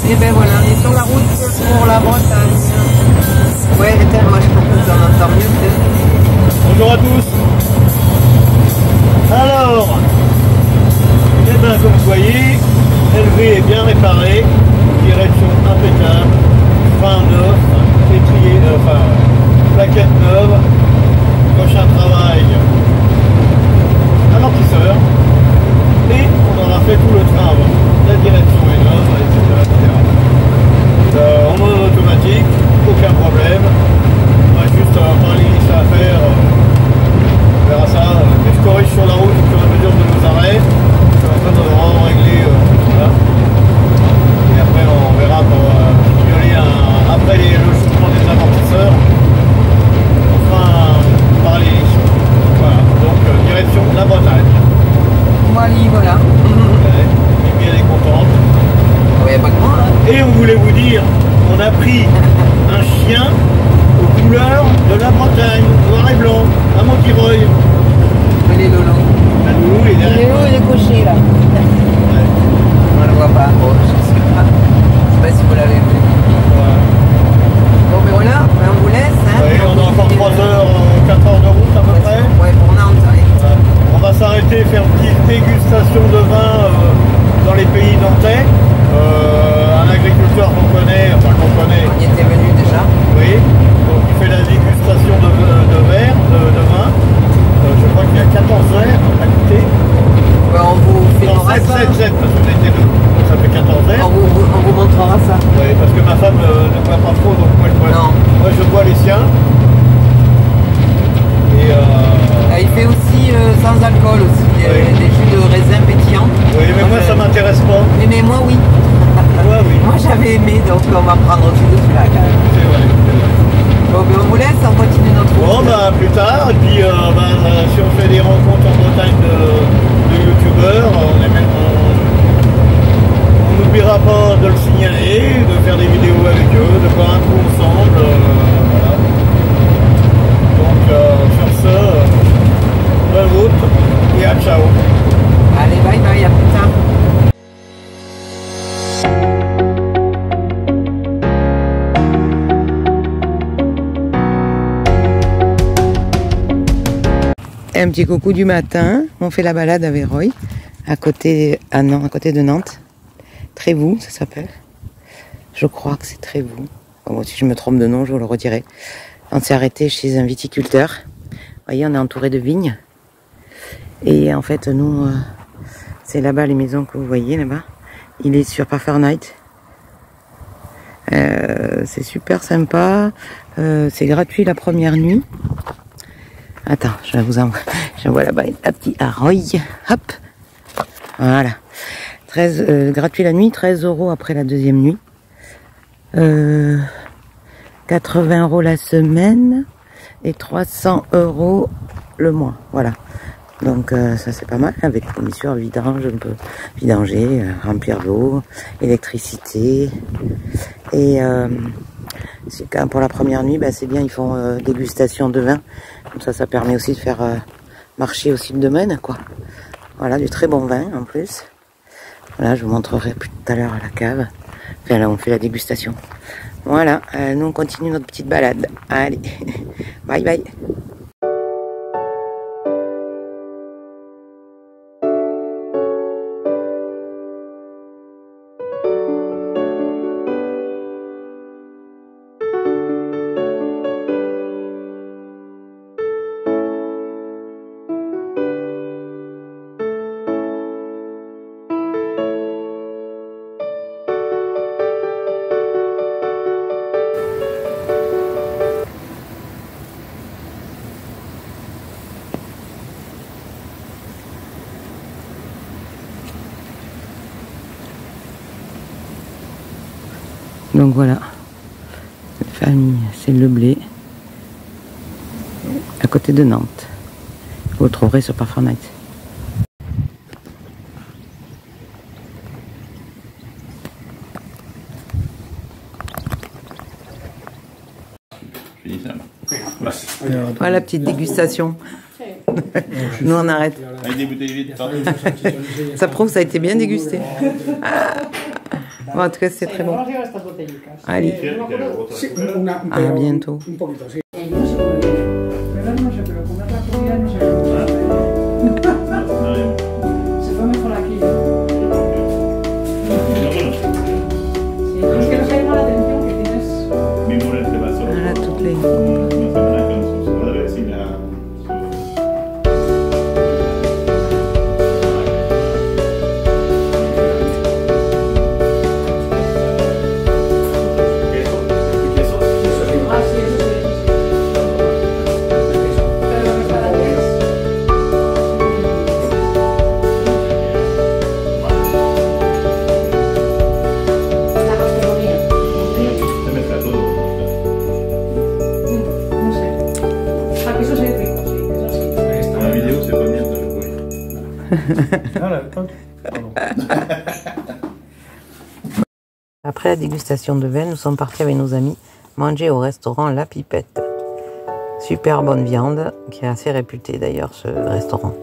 Et ben voilà, on est sur la route pour la Bretagne. Ouais, moi je pense que vous en entendez mieux peut-être. Bonjour à tous. Alors, eh ben, comme vous voyez, LV est bien réparé, direction impeccable, frein neuf, étrier, plaquette neuve, prochain travail, amortisseur, et on aura fait tout le train avant. La direction est neuve, etc. En mode automatique, aucun problème. On a juste par l'hélice à faire. On verra ça, mais je corrige sur la route au fur et à mesure de nos arrêts. Je suis en train de vraiment régler là. Et après on verra pour violer après le changement des amortisseurs. Enfin par l'hélice. Voilà, donc direction la Bretagne. Voilà. Et elle est contente. Ouais, pas que moi, hein. Et on voulait vous dire, on a pris un chien aux couleurs de la Bretagne, noir et blanc, à Montireuil. Il est Lolo. La loulou, il est derrière. Il est où, il est couché là. Ouais. On le voit pas. Bon, je sais pas si vous l'avez vu. Ouais. Bon, mais voilà, on vous laisse. Hein, Ouais, on a encore 3 heures, 4 heures de route à peu près. Ouais, pour Nantes. Ouais. Ouais. On va s'arrêter, faire une petite dégustation de vin dans les pays nantais. Un agriculteur qu'on connaît, On y était venu déjà. oui, donc il fait la dégustation de verre, de vin. Je crois qu'il y a 14 verres à goûter. Ouais, on vous filmera ça. 7, parce qu'on était deux. Donc ça fait 14 verres. On vous montrera ça. Oui, parce que ma femme ne boit pas trop, donc moi je bois les siens. Et Il fait aussi sans alcool aussi, des jus de raisin pétillants. oui, mais moi ça m'intéresse pas. Mais moi oui. Ouais, oui. Moi j'avais aimé, donc on va prendre aussi de celui-là quand même. C'est vrai. Bon, ben on vous laisse, on continue notre route. Bon, bah plus tard, et puis si on fait des rencontres en Bretagne de youtubeurs, on n'oubliera pas de le signaler, de faire des vidéos avec eux, de boire un coup ensemble. Voilà. Donc sur ce, bonne route et à ciao. Allez, bye bye, à plus tard. Un petit coucou du matin, on fait la balade à Véroy, à côté de Nantes. Trévoux, ça s'appelle. Je crois que c'est Trévoux. Bon, si je me trompe de nom, je vous le redirai. On s'est arrêté chez un viticulteur. Vous voyez, on est entouré de vignes. Et en fait, nous, c'est là-bas, les maisons que vous voyez là-bas. Il est sur Parfait. C'est super sympa. C'est gratuit la première nuit. Attends, je vous envoie là-bas un petit Aroy. Hop. Voilà. Gratuit la nuit, 13 € après la deuxième nuit. 80 € la semaine et 300 € le mois. Voilà. Donc ça c'est pas mal, avec bien sûr vidange, un peu vidanger, remplir l'eau, électricité. Et pour la première nuit, bah, c'est bien, ils font dégustation de vin. Comme ça permet aussi de faire marcher aussi le domaine, quoi. Voilà, du très bon vin en plus. Voilà, je vous montrerai plus tout à l'heure à la cave. Enfin, là, on fait la dégustation. Voilà, nous on continue notre petite balade. Allez, bye bye. Donc voilà, cette famille, c'est le blé, à côté de Nantes. Vous le trouverez sur Parfait. Voilà la petite dégustation. Nous on arrête. Avec des bouteilles vides. Ça prouve que ça a été bien dégusté. Bon, en tout cas, c'est très bon. Allez, Sí, à bientôt. un poquito, sí. Voilà toutes les... Après la dégustation de vin, nous sommes partis avec nos amis manger au restaurant La Pipette. Super bonne viande, qui est assez réputé d'ailleurs ce restaurant.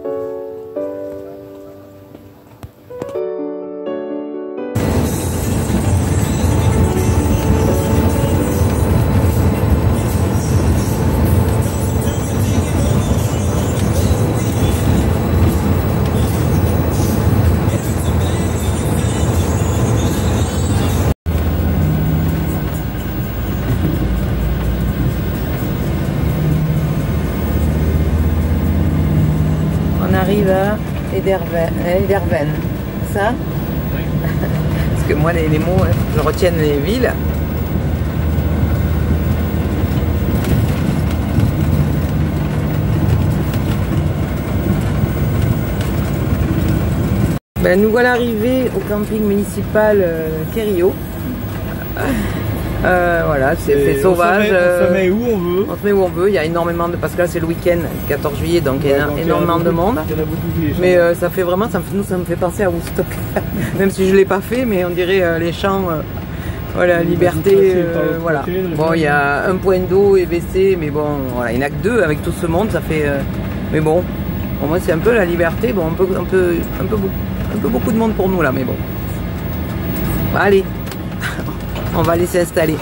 On arrive à Ederven, ça? Parce que moi les mots, je retiens les villes. Ben, nous voilà arrivés au camping municipal Querio. Voilà, c'est sauvage. On se met où on veut. On se met où on veut. Il y a énormément de... Parce que là c'est le week-end, 14 juillet, donc il y a énormément de monde. Il y en a beaucoup qui Mais ça fait vraiment, ça me fait penser à Woodstock. Même si je ne l'ai pas fait, mais on dirait les champs, voilà, liberté, voilà. Bon, il y a un point d'eau et WC, mais bon, voilà, il n'y en a que deux avec tout ce monde, ça fait... mais bon, pour moi c'est un peu la liberté, bon, un peu beaucoup de monde pour nous là, mais bon. Allez, on va aller s'installer.